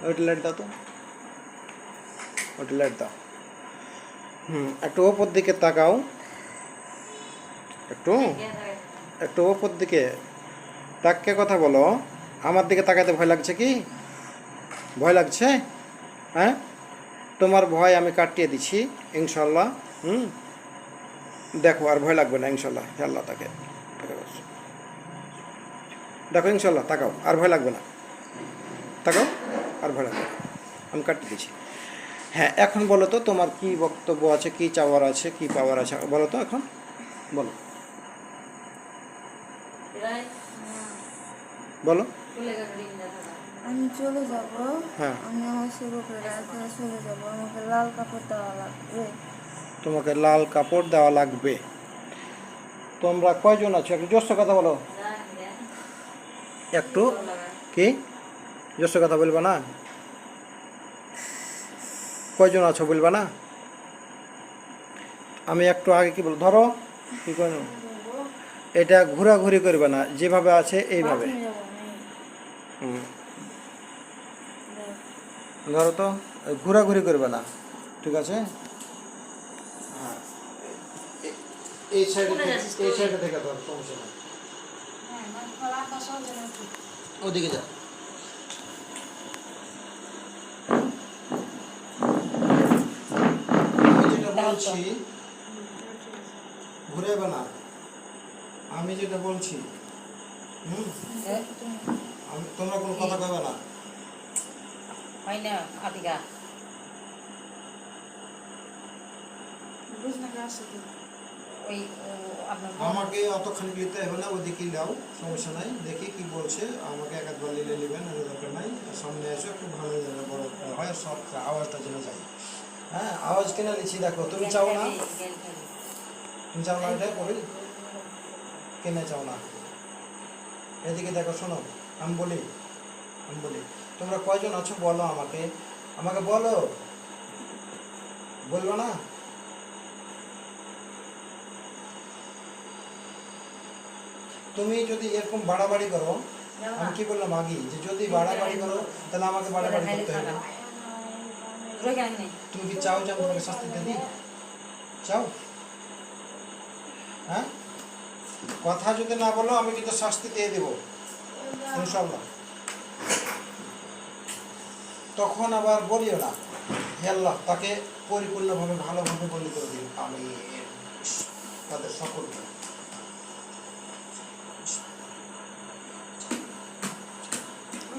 ওইটা লাইট দাও তো, ওইটা লাইট দাও। একটু ওপর দিকে তাকাও, একটু একটু ওপর দিকে তাকিয়ে কথা বলো। আমার দিকে তাকাতে ভয় লাগছে কি? ভয় লাগছে? হ্যাঁ, তোমার ভয় আমি কাটিয়ে দিচ্ছি ইনশাল্লাহ। দেখো আর ভয় লাগবে না ইনশাল্লাহ। আল্লাহ তাকে দেখো ইনশাল্লাহ, তাকাও আর ভয় লাগবে না, তাকাও আর ভয় লাগবে না, আমি কাটিয়ে দিচ্ছি। হ্যাঁ, এখন বলো তো তোমার কি বক্তব্য আছে, কি চাওয়ার আছে, কি পাওয়ার আছে, বলো তো এখন বলো, বলো। আমি চলে যাব। হ্যাঁ, আমি আমার সেবকের রাতে চলে যাব, আমাকে লাল কাপড় দেওয়া লাগবে। তোমাকে লাল কাপড় দেওয়া লাগবে। তোমরা কয়জন আছো? একটু জোরসে কথা বলো, একটু কি জোরসে কথা বলবা না? কয়জন আছো বলবা না? আমি একটু আগে কি বল, ধরো কি করে, এটা ঘোরাঘুরি করবে না, যেভাবে আছে এইভাবে। ধরো তো, ঘোরাঘুরি করবে না, ঠিক আছে? হ্যাঁ, এই সাইডে এই সাইডে থেকে ধর, সমস্যা নেই। ওদিকে যা। আমি যেটা বলছি ঘুরেবে না, আমি যেটা বলছি তোমরা কোনো কথা কবে না। আমাকে অতখানি নিতে হবে না, ওদিকে নাও, সমস্যা নাই। দেখি কি বলছে, আমাকে একবার নিলে নেবেন, দরকার নাই। সামনে এসে একটু ভালো বড় হয়, সব আওয়াজটা যেন যায়। হ্যাঁ, আওয়াজ কেন নিচ্ছি দেখো, তুমি চাও না, তুমি চাও না এটা করি, কেনে চাও না? এদিকে দেখো, শোনো, আমি বলি, তোমরা কয়জন আছো বলো আমাকে, আমাকে বলো, বলবো না? তুমি যদি এরকম বাড়াবাড়ি করো, আমি কি বললাম আগে, যে যদি বাড়াবাড়ি করো তাহলে আমাকে বাড়াবাড়ি করতে হবে। তুমি কি চাও যে আমি তোমাকে শাস্তি দিই? চাও? হ্যাঁ, কথা যদি না বলো আমি কিন্তু শাস্তি দিয়ে দেবো ইনশাল্লাহ। তখন আবার বলিও না, হে আল্লাহ তাকে পরিপূর্ণভাবে ভালোভাবে বলি করে দিন আমি তাদের সকলকে।